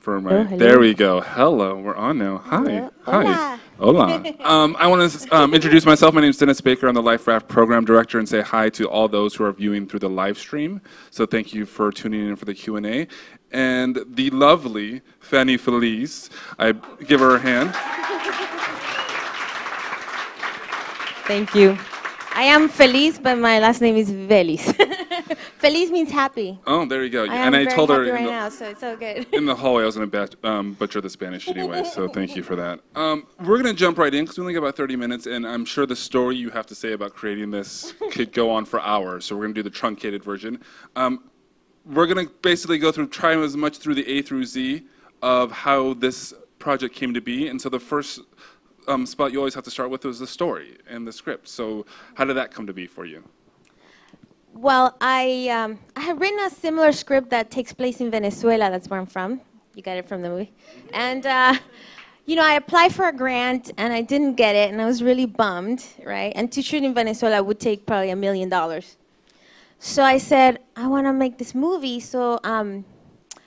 for my. Hello, hello. There we go. Hello, we're on now. Hi. Hello. Hi. Hola. I want to introduce myself. My name is Dennis Baker. I'm the Life Raft Program Director, and say hi to all those who are viewing through the live stream. So thank you for tuning in for the Q&A. And the lovely Fanny Veliz, I give her a hand. Thank you. I am Feliz, but my last name is Veliz. Feliz means happy. Oh, there you go. I told her right now, so it's so good. In the hallway, I was going to butcher the Spanish anyway, so thank you for that. We're going to jump right in because we only got about 30 minutes, and I'm sure the story you have to say about creating this could go on for hours, so we're going to do the truncated version. We're going to basically try as much through the A through Z of how this project came to be, and so the first spot you always have to start with is the story and the script. So how did that come to be for you? Well, I have written a similar script that takes place in Venezuela. That's where I'm from. You got it from the movie. And, you know, I applied for a grant, and I didn't get it, and I was really bummed, right? And to shoot in Venezuela would take probably $1 million. So I said, I want to make this movie. So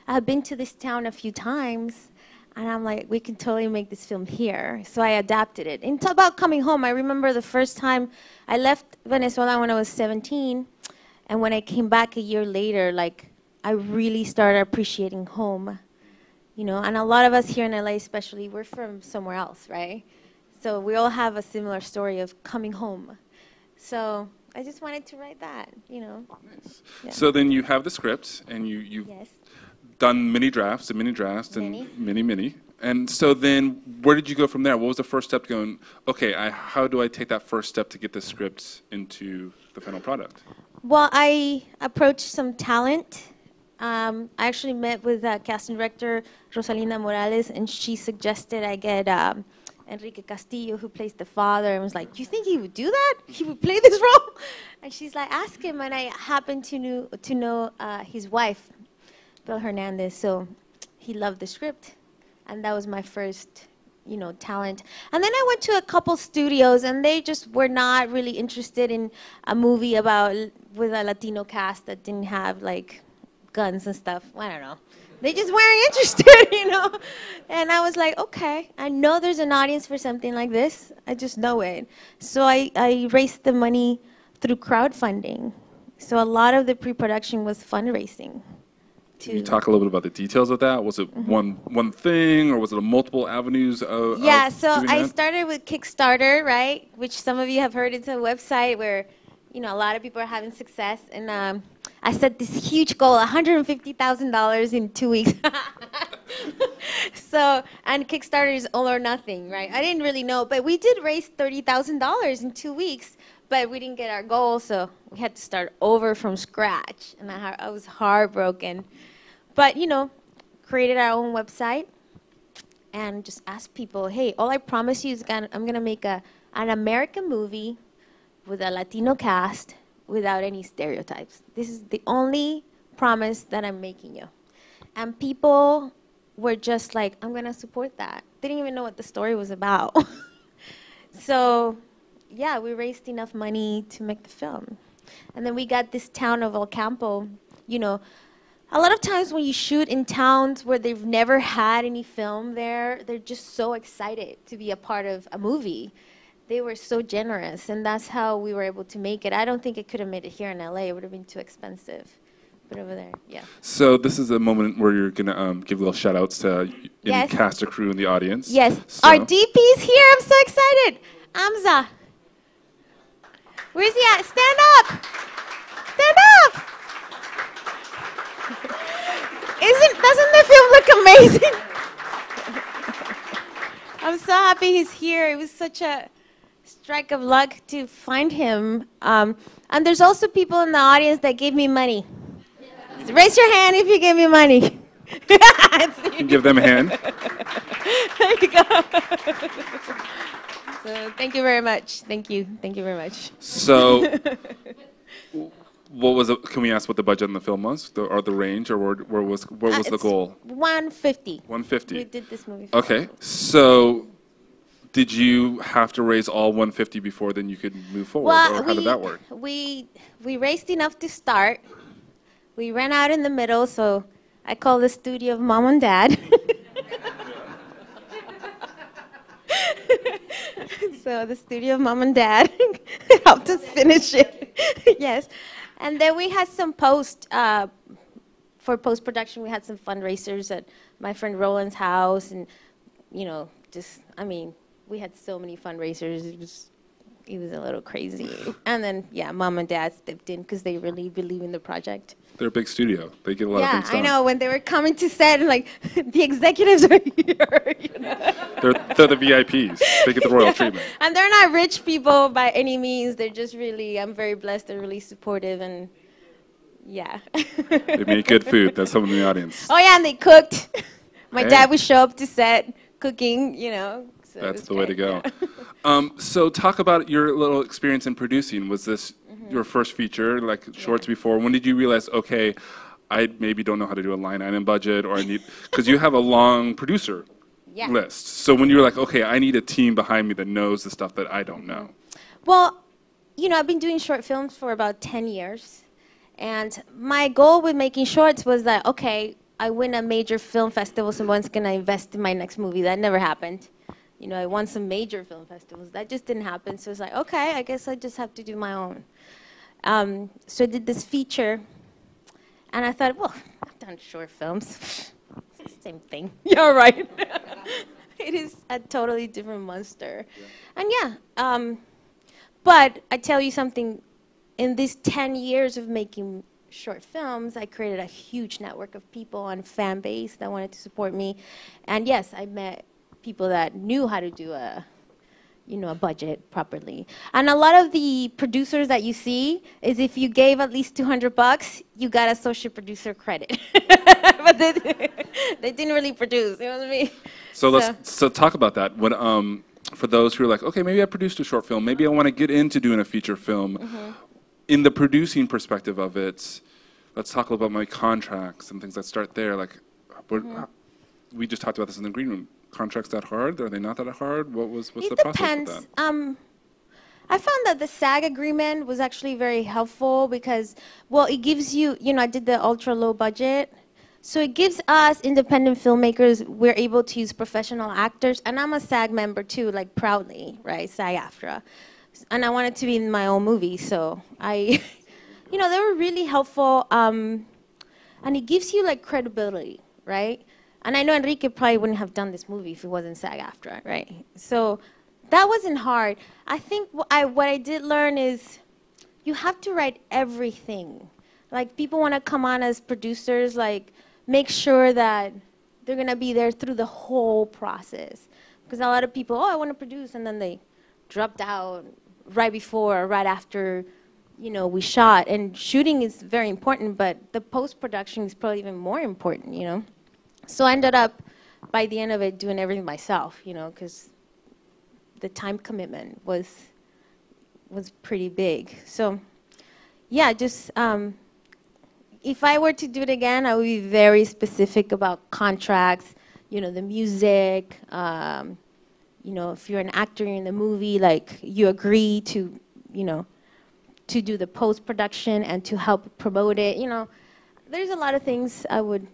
I've been to this town a few times, and I'm like, we can totally make this film here. So I adapted it. And it's about coming home. I remember the first time I left Venezuela when I was 17. And when I came back a year later, like, I really started appreciating home. You know, and a lot of us here in LA especially, we're from somewhere else, right? So we all have a similar story of coming home. So I just wanted to write that, you know. Nice. Yeah. So then you have the script, and you've Yes. done many drafts and many drafts and many. And so then where did you go from there? What was the first step going, okay, how do I take that first step to get the script into the final product? Well, I approached some talent. I actually met with casting director Rosalinda Morales, and she suggested I get Enrique Castillo, who plays the father, and was like, "You think he would do that? He would play this role?" And she's like, "Ask him." And I happened to know his wife, Bill Hernandez, so he loved the script, and that was my first, you know, talent. And then I went to a couple studios, and they just were not really interested in a movie with a Latino cast that didn't have like guns and stuff. I don't know. They just weren't interested, you know. And I was like, okay, I know there's an audience for something like this. I just know it. So I raised the money through crowdfunding. So a lot of the pre-production was fundraising. Can you talk a little bit about the details of that? Was it one thing, or was it multiple avenues of Yeah, so doing I that? started with Kickstarter, right, which some of you have heard. It's a website where, you know, a lot of people are having success. And I set this huge goal, $150,000 in 2 weeks. So, and Kickstarter is all or nothing, right? I didn't really know, but we did raise $30,000 in 2 weeks, but we didn't get our goal, so we had to start over from scratch. And I was heartbroken. But, you know, created our own website and just asked people, hey, all I promise you is I'm going to make an American movie with a Latino cast without any stereotypes. This is the only promise that I'm making you. And people were just like, I'm going to support that. They didn't even know what the story was about. So, yeah, we raised enough money to make the film. And then we got this town of El Campo. You know, a lot of times when you shoot in towns where they've never had any film there, they're just so excited to be a part of a movie. They were so generous, and that's how we were able to make it. I don't think it could have made it here in LA. It would have been too expensive. But over there, yeah. So this is a moment where you're going to give little shout-outs to any cast or crew in the audience. Yes. So. Our DP's here. I'm so excited. Amza. Where's he at? Stand up. Stand up. Doesn't the film look amazing? I'm so happy he's here. It was such a strike of luck to find him. And there's also people in the audience that gave me money. So raise your hand if you give me money. You give them a hand. There you go. So thank you very much. Thank you. Thank you very much. So what was it? Can we ask what the budget in the film was, or the range, or where was the goal? 150. 150. We did this movie. Okay, so did you have to raise all 150 before then you could move forward, or how did that work? We raised enough to start. We ran out in the middle, so I call the studio of Mom and Dad. So the studio of Mom and Dad helped us finish it. Yes. And then we had some for post-production, we had some fundraisers at my friend Roland's house. And, we had so many fundraisers. It was a little crazy. And then, yeah, Mom and Dad stepped in because they really believe in the project. They're a big studio. They get a lot of things done. Yeah, I know. When they were coming to set, like, the executives are here, They're the VIPs. They get the royal treatment. And they're not rich people by any means. They're just really, I'm very blessed. They're really supportive and, yeah. They make good food. That's someone in the audience. Oh, yeah, and they cooked. My dad would show up to set cooking, So that's the way to go. So talk about your little experience in producing. Was this your first feature, like shorts before? When did you realize, okay, I maybe don't know how to do a line item budget, or I need, because you have a long producer list. So when you're like, okay, I need a team behind me that knows the stuff that I don't know. Well, I've been doing short films for about 10 years. And my goal with making shorts was that, okay, I win a major film festival, someone's going to invest in my next movie. That never happened. I won some major film festivals. That just didn't happen. So it's like, okay, I guess I just have to do my own. So I did this feature, and I thought, well, I've done short films. It's the same thing. Yeah, right. It is a totally different monster. Yeah. And but I tell you something, in these 10 years of making short films, I created a huge network of people and fan base that wanted to support me. And yes, I met people that knew how to do a budget properly. And a lot of the producers that you see is if you gave at least $200, you got associate producer credit. But they didn't really produce, you know what I mean? So talk about that. When for those who are like, okay, maybe I produced a short film, maybe I want to get into doing a feature film. In the producing perspective of it, let's talk a little about my contracts and things that start there. Like, we just talked about this in the green room. Contracts that hard? Are they not that hard? What's the process with that? I found that the SAG agreement was actually very helpful because, well, it gives you, I did the ultra low budget. So it gives us independent filmmakers, we're able to use professional actors. And I'm a SAG member too, like proudly, right? SAG-AFTRA. And I wanted to be in my own movie. So they were really helpful. And it gives you like credibility, right? And I know Enrique probably wouldn't have done this movie if it wasn't SAG-AFTRA, right? So that wasn't hard. I think what I did learn is you have to write everything. Like, people want to come on as producers, like, make sure that they're going to be there through the whole process. Because a lot of people, I want to produce, and then they dropped out right before or right after, we shot. And shooting is very important, but the post-production is probably even more important, So I ended up, by the end of it, doing everything myself, because the time commitment was pretty big. So, yeah, just if I were to do it again, I would be very specific about contracts, the music. If you're an actor in the movie, like, you agree to, to do the post-production and to help promote it. There's a lot of things I would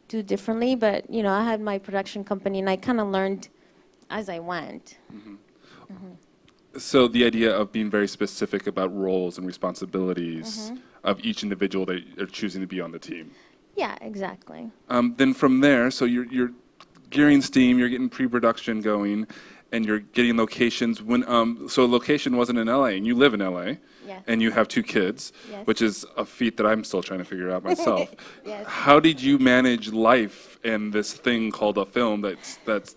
do differently, but I had my production company, and I kind of learned as I went. So the idea of being very specific about roles and responsibilities of each individual that are choosing to be on the team. Yeah, exactly. Then from there, so you're gearing steam, you're getting pre-production going, and you're getting locations. When so location wasn't in LA, and you live in LA. Yes. And you have 2 kids, yes, which is a feat that I'm still trying to figure out myself. Yes. How did you manage life and this thing called a film? That's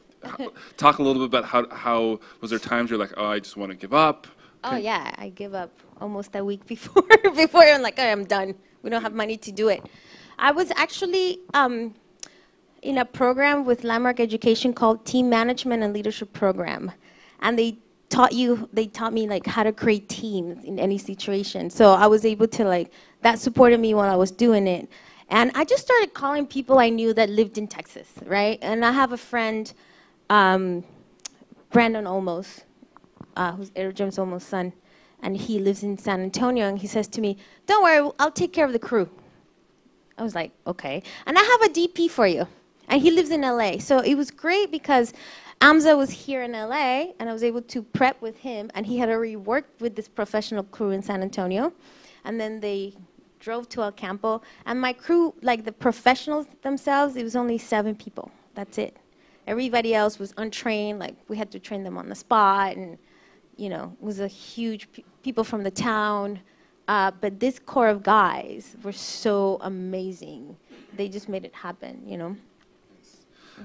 talk a little bit about how was there times you're like, oh, I just want to give up? Oh yeah, I give up almost a week before. Before I'm like, oh, I'm done. We don't have money to do it. I was actually in a program with Landmark Education called Team Management and Leadership Program, and they taught me like how to create teams in any situation. So I was able to, like, that supported me while I was doing it. And I just started calling people I knew that lived in Texas, right? And I have a friend, Brandon Olmos, who's Eric James Olmos' son, and he lives in San Antonio, and he says to me, don't worry, I'll take care of the crew. I was like, okay. And I have a DP for you. And he lives in LA. So it was great because Amza was here in LA and I was able to prep with him. And he had already worked with this professional crew in San Antonio. And then they drove to El Campo. And my crew, like the professionals themselves, it was only 7 people. That's it. Everybody else was untrained. Like we had to train them on the spot. And, you know, it was a huge people from the town. But this core of guys were so amazing. They just made it happen, you know.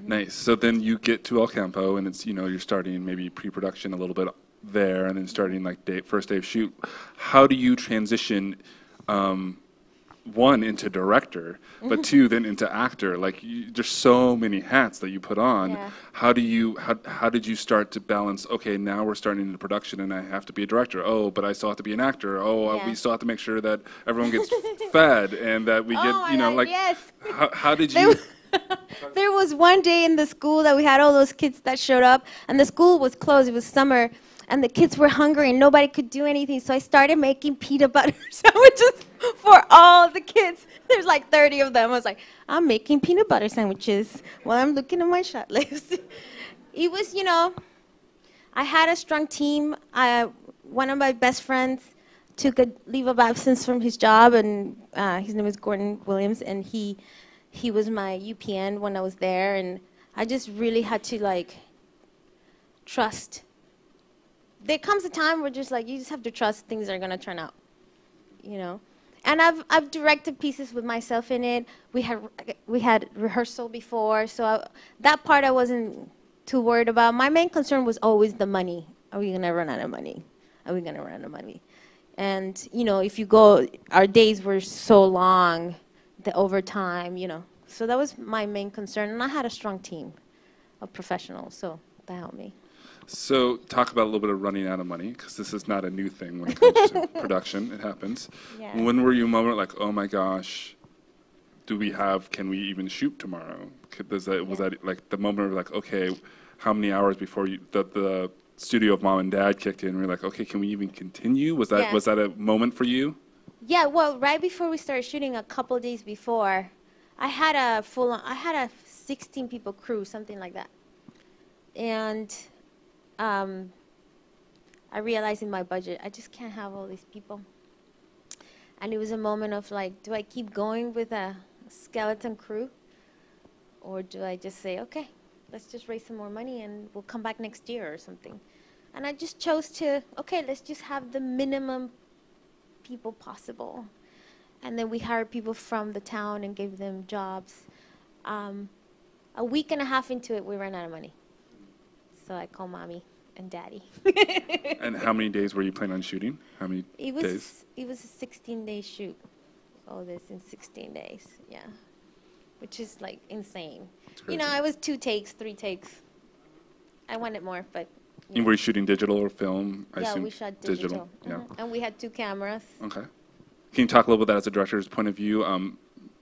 Nice. So then you get to El Campo, and it's, you know, you're starting maybe pre-production a little bit there, and then starting like first day of shoot. How do you transition, one, into director, but 2, then into actor? Like, there's so many hats that you put on. Yeah. How did you start to balance? Okay, now we're starting into production, and I have to be a director. Oh, but I still have to be an actor. Oh, Yeah. we still have to make sure that everyone gets fed, and that we get, Oh you know, my like, God, yes. how did you? There was one day in the school that we had all those kids that showed up, and the school was closed. It was summer, and the kids were hungry, and nobody could do anything. So I started making peanut butter sandwiches for all the kids. There's like 30 of them. I was like, I'm making peanut butter sandwiches while I'm looking at my shot list. It was, you know, I had a strong team. One of my best friends took a leave of absence from his job, and his name is Gordon Williams, and he was my UPN when I was there, and I just really had to like trust. There comes a time where just like you just have to trust things are gonna turn out, you know. And I've directed pieces with myself in it. We had rehearsal before, so that part I wasn't too worried about. My main concern was always the money. Are we gonna run out of money? Are we gonna run out of money? And you know, if you go, our days were so long. The overtime, you know. So that was my main concern. And I had a strong team of professionals, so that helped me. So talk about a little bit of running out of money, because this is not a new thing when it comes to production. It happens. Yeah. When were you a moment like, oh my gosh, can we even shoot tomorrow? Was that like the moment of like, okay, how many hours before the studio of mom and dad kicked in? We're like, okay, can we even continue? Was that a moment for you? Yeah, well, right before we started shooting, a couple of days before, I had a 16 people crew, something like that. And I realized in my budget, I just can't have all these people. And it was a moment of like, do I keep going with a skeleton crew? Or do I just say, okay, let's just raise some more money and we'll come back next year or something. And I just chose to, okay, let's just have the minimum people possible. And then we hired people from the town and gave them jobs. A week and a half into it, we ran out of money. So I called mommy and daddy. And how many days were you planning on shooting? How many days? It was a 16-day shoot. All this in 16 days, yeah. Which is like insane. You know, it was 2 takes, 3 takes. I wanted more, but. And were you shooting digital or film? Yeah, we shot digital. Yeah. And we had 2 cameras. Okay. Can you talk a little bit about that as a director's point of view?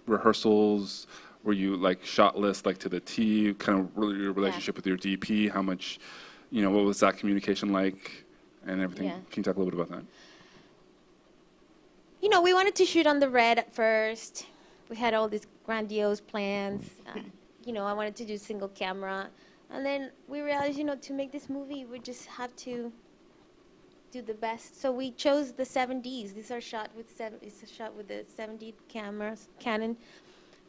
Rehearsals, were you like shot list like to the T? Kind of your relationship with your DP? How much, you know, what was that communication like, and everything? Yeah. Can you talk a little bit about that? You know, we wanted to shoot on the red at first. We had all these grandiose plans. You know, I wanted to do single camera. And then we realized, you know, to make this movie, we just have to do the best. So we chose the 7Ds. These are shot with it's a shot with the 7D cameras, Canon.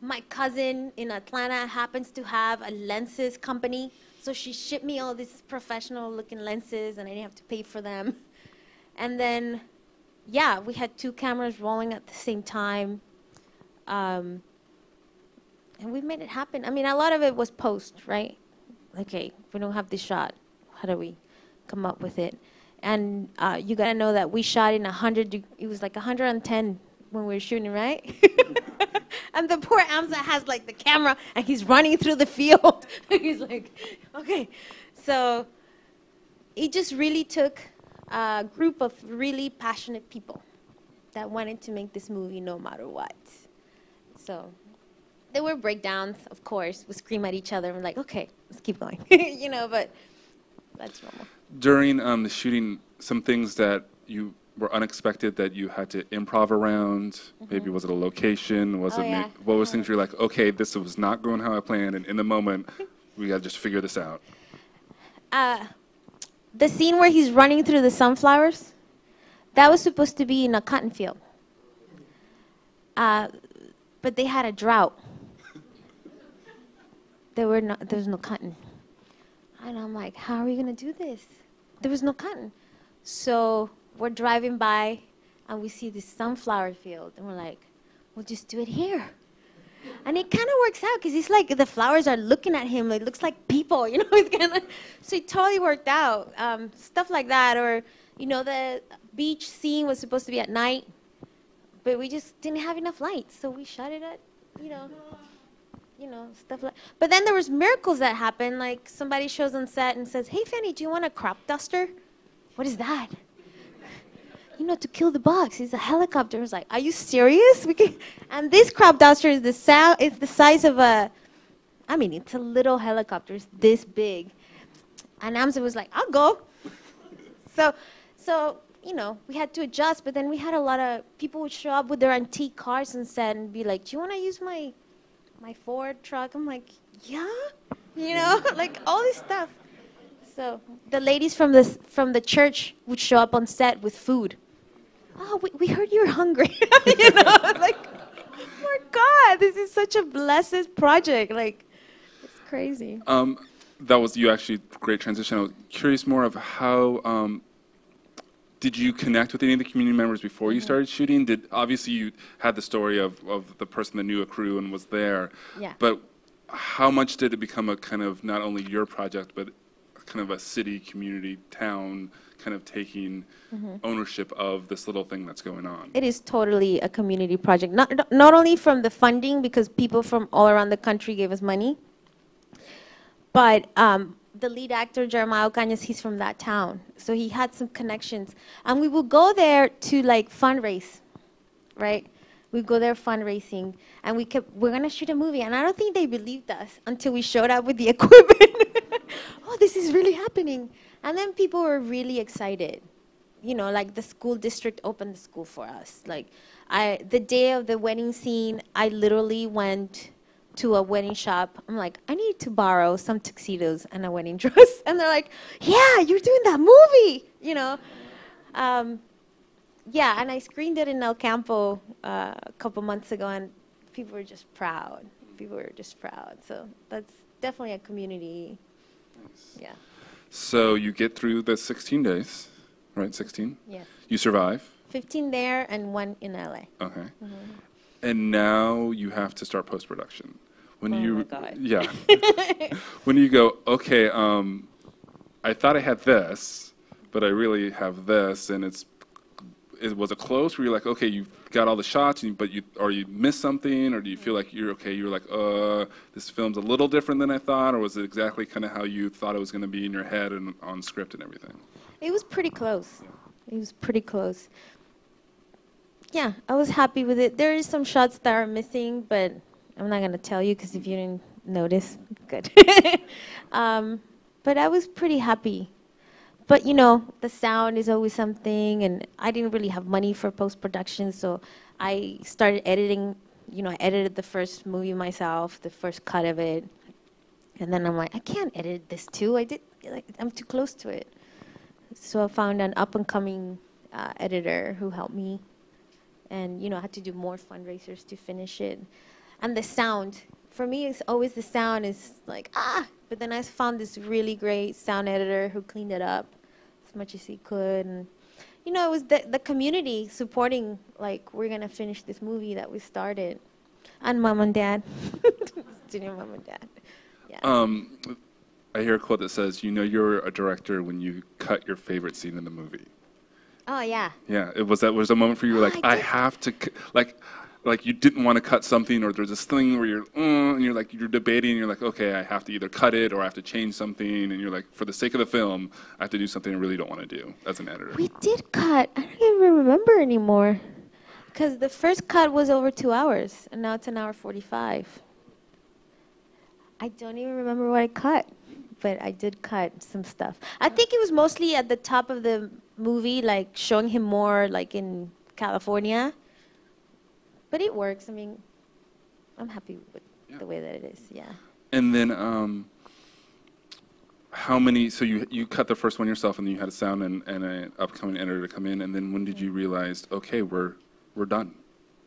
My cousin in Atlanta happens to have a lenses company, so she shipped me all these professional-looking lenses, and I didn't have to pay for them. And then, yeah, we had 2 cameras rolling at the same time. And we made it happen. I mean, a lot of it was post, right? Okay, we don't have this shot. How do we come up with it? And you gotta know that we shot in 100. It was like 110 when we were shooting, right? And the poor Amza has like the camera, and he's running through the field. He's like, okay. So it just really took a group of really passionate people that wanted to make this movie no matter what. So there were breakdowns, of course. We scream at each other and we're like, okay, let's keep going. You know, but that's normal. During the shooting, some things that you were unexpected that you had to improv around? Maybe was it a location? Was Oh, it yeah. what was things you're like, okay, this was not going how I planned, and in the moment, we got to just figure this out. The scene where he's running through the sunflowers, that was supposed to be in a cotton field. But they had a drought. There was no cotton. And I'm like, how are we going to do this? There was no cotton. So we're driving by, and we see this sunflower field. And we're like, we'll just do it here. And it kind of works out, because it's like the flowers are looking at him. It looks like people, you know. It's kinda, so it totally worked out. Stuff like that. Or, you know, the beach scene was supposed to be at night, but we just didn't have enough lights. So we shot it at, you know, stuff like. But then there was miracles that happened. Like somebody shows on set and says, "Hey, Fanny, do you want a crop duster?" What is that? You know, to kill the bugs. It's a helicopter. I was like, are you serious? And this crop duster is the size of it's a little helicopter. It's this big. And Amsa was like, I'll go. So, you know, we had to adjust, but then we had a lot of people would show up with their antique cars and set and be like, do you want to use my Ford truck? I'm like, yeah, you know, like all this stuff. So the ladies from the church would show up on set with food. Oh, we heard you're hungry. You know, like, oh my God, this is such a blessed project. Like, it's crazy. That was you actually great transition. I was curious more of how did you connect with any of the community members before you started shooting? Obviously you had the story of the person that knew a crew and was there. Yeah. But how much did it become a kind of not only your project but kind of a city, community, town kind of taking ownership of this little thing that's going on? It is totally a community project. Not only from the funding, because people from all around the country gave us money, but the lead actor, Jeremiah Ocañas, he's from that town. So he had some connections. And we would go there to like fundraise, right? We'd go there fundraising. And we're going to shoot a movie. And I don't think they believed us until we showed up with the equipment. Oh, this is really happening. And then people were really excited. You know, like the school district opened the school for us. Like the day of the wedding scene, I literally went to a wedding shop. I'm like, I need to borrow some tuxedos and a wedding dress. And they're like, yeah, you're doing that movie, you know. Yeah, and I screened it in El Campo a couple months ago, and people were just proud. People were just proud. So that's definitely a community. Nice. Yeah. So you get through the 16 days, right? 16? Yeah. You survive? 15 there and 1 in LA. Okay. And now you have to start post-production. When my God. Yeah. When you go, okay, I thought I had this, but I really have this, and was it close? Where you're like, okay, you got all the shots, but you missed something, or do you feel like you're okay? You're like, this film's a little different than I thought, or was it exactly kind of how you thought it was going to be in your head and on script and everything? It was pretty close. It was pretty close. Yeah, I was happy with it. There is some shots that are missing, but I'm not going to tell you because if you didn't notice, good. But I was pretty happy. But, you know, the sound is always something, and I didn't really have money for post-production, so I started editing. You know, I edited the first movie myself, the first cut of it. And then I'm like, I can't edit this too. I'm too close to it. So I found an up-and-coming editor who helped me. And, you know, I had to do more fundraisers to finish it. And the sound, for me, it's always the sound is like, But then I found this really great sound editor who cleaned it up as much as he could. And, you know, it was the community supporting, like, we're going to finish this movie that we started. And mom and dad. Studio mom and dad. Yeah. I hear a quote that says, you know you're a director when you cut your favorite scene in the movie. Oh, yeah. Yeah, was a moment for you like, I have to, like you didn't want to cut something, or there's this thing where you're debating, and you're like, okay, I have to either cut it or I have to change something, and you're like, for the sake of the film, I have to do something I really don't want to do as an editor. We did cut. I don't even remember anymore. Because the first cut was over 2 hours, and now it's 1 hour 45. I don't even remember what I cut, but I did cut some stuff. I think it was mostly at the top of the movie, like showing him more like in California. But it works. I mean, I'm happy with the way that it is. Yeah. And then how many? So you cut the first one yourself, and then you had a sound and an upcoming editor to come in. And then when did you realize, okay, we're done?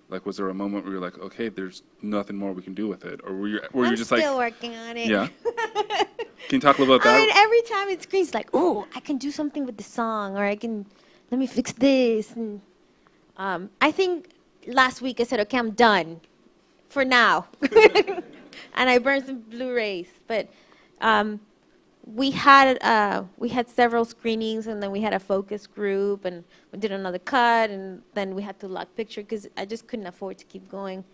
Like, was there a moment where you're like, okay, there's nothing more we can do with it, or were you just like? I'm still working on it. Yeah. Can you talk a little about that? I mean, every time it screens like, oh, I can do something with the song, or let me fix this. And I think last week I said, okay, I'm done for now. And I burned some Blu-rays. But we had several screenings, and then we had a focus group, and we did another cut, and then we had to lock picture because I just couldn't afford to keep going.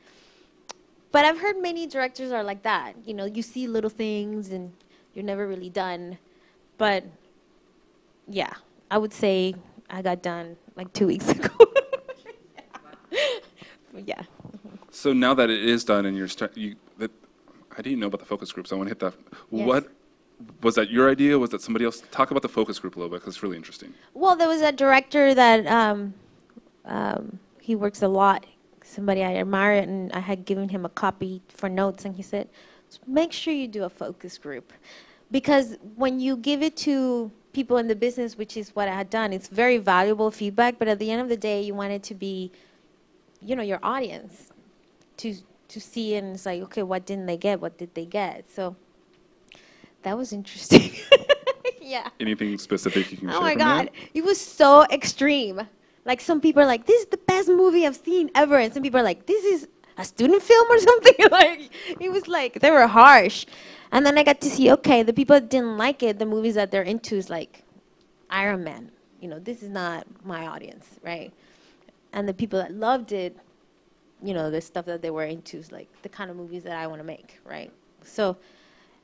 But I've heard many directors are like that. You know, you see little things, and you're never really done. But yeah, I would say I got done like 2 weeks ago. Yeah. So now that it is done, and I didn't know about the focus group, so I want to hit that. Yes. What was that? Your idea? Was that somebody else? Talk about the focus group a little bit, because it's really interesting. Well, there was a director that he works a lot. Somebody I admire, and I had given him a copy for notes, and he said, make sure you do a focus group. Because when you give it to people in the business, which is what I had done, it's very valuable feedback, but at the end of the day, you want it to be, you know, your audience to see, and it's like, okay, what didn't they get? What did they get? So that was interesting. Yeah. Anything specific you can share Oh my from God. that? It was so extreme. Like, some people are like, this is the best movie I've seen ever. And some people are like, this is a student film or something. Like, it was like, they were harsh. And then I got to see, okay, the people that didn't like it, the movies that they're into is like Iron Man. You know, this is not my audience, right? And the people that loved it, you know, the stuff that they were into is like the kind of movies that I want to make, right? So,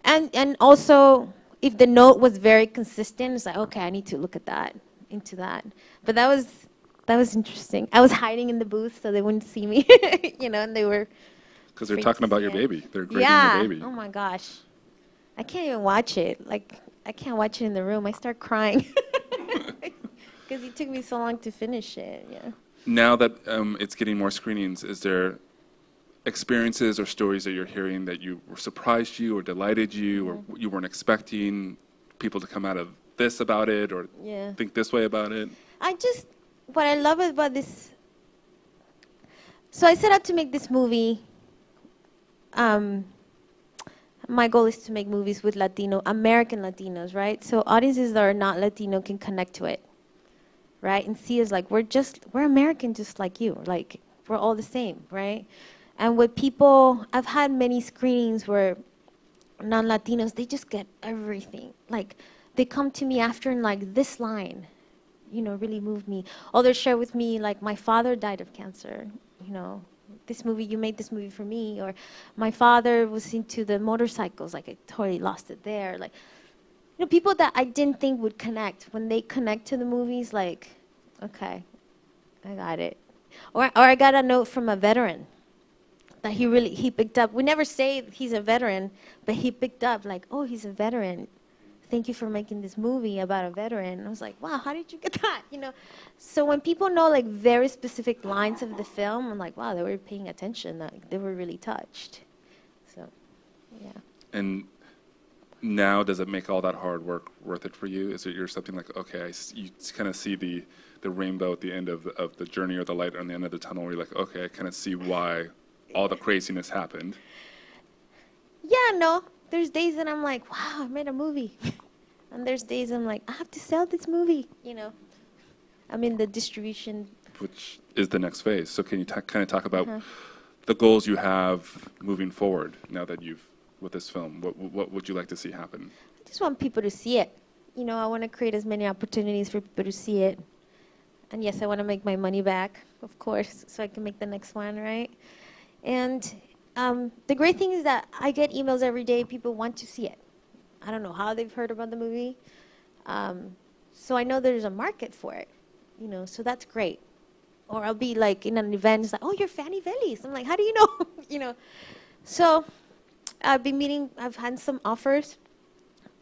and also, if the note was very consistent, it's like, okay, I need to look at that, into that. But that was interesting. I was hiding in the booth so they wouldn't see me, you know, and they were. Because they're talking about your baby. They're grading yeah. your baby. Oh my gosh. I can't even watch it. Like, I can't watch it in the room. I start crying. Because it took me so long to finish it, yeah. Now that it's getting more screenings, is there experiences or stories that you're hearing that were surprised you or delighted you, or you weren't expecting people to come out of this about it, or think this way about it? What I love about this, so I set out to make this movie. My goal is to make movies with American Latinos, right? So audiences that are not Latino can connect to it, right? And see us like, we're American just like you. Like, we're all the same, right? And with people, I've had many screenings where non-Latinos, they just get everything. Like, they come to me after and like, this line, you know, really moved me. Or they share with me, like, my father died of cancer, you know. This movie, you made this movie for me. Or my father was into the motorcycles, like, I totally lost it there. Like, you know, people that I didn't think would connect, when they connect to the movies, like, okay, I got it. Or I got a note from a veteran that he picked up. We never say he's a veteran, but he picked up like, oh, he's a veteran. Thank you for making this movie about a veteran. And I was like, wow, how did you get that? You know, so when people know like very specific lines of the film, I'm like, wow, they were paying attention. Like, they were really touched. So, yeah. And now, does it make all that hard work worth it for you? Is it you're something like, okay, you kind of see the rainbow at the end of the journey, or the light on the end of the tunnel, where you're like, okay, I kind of see why all the craziness happened? Yeah, no. There's days that I'm like, wow, I made a movie. And there's days I'm like, I have to sell this movie, you know. I'm in the distribution. Which is the next phase. So can you kind of talk about the goals you have moving forward now that with this film? What would you like to see happen? I just want people to see it. You know, I want to create as many opportunities for people to see it. And yes, I want to make my money back, of course, so I can make the next one, right? And the great thing is that I get emails every day. People want to see it. I don't know how they've heard about the movie. So I know there's a market for it, you know, so that's great. Or I'll be like in an event, it's like, oh, you're Fanny Veliz. I'm like, how do you know? You know. So I've had some offers,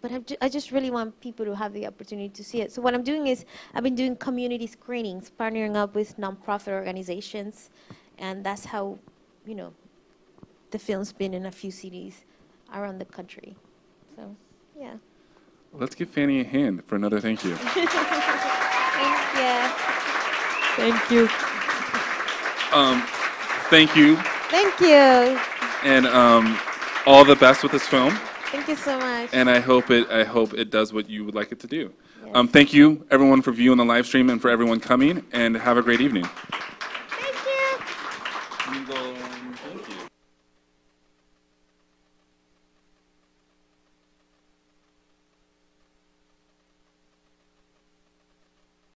but I just really want people to have the opportunity to see it. So what I'm doing is I've been doing community screenings, partnering up with nonprofit organizations, and that's how, you know, the film's been in a few cities around the country. So, yeah. Let's give Fanny a hand for another thank you. Thank you. Thank you. Thank you. And all the best with this film. Thank you so much. And I hope it does what you would like it to do. Yes. Thank you, everyone, for viewing the live stream and for everyone coming. And have a great evening. Thank you.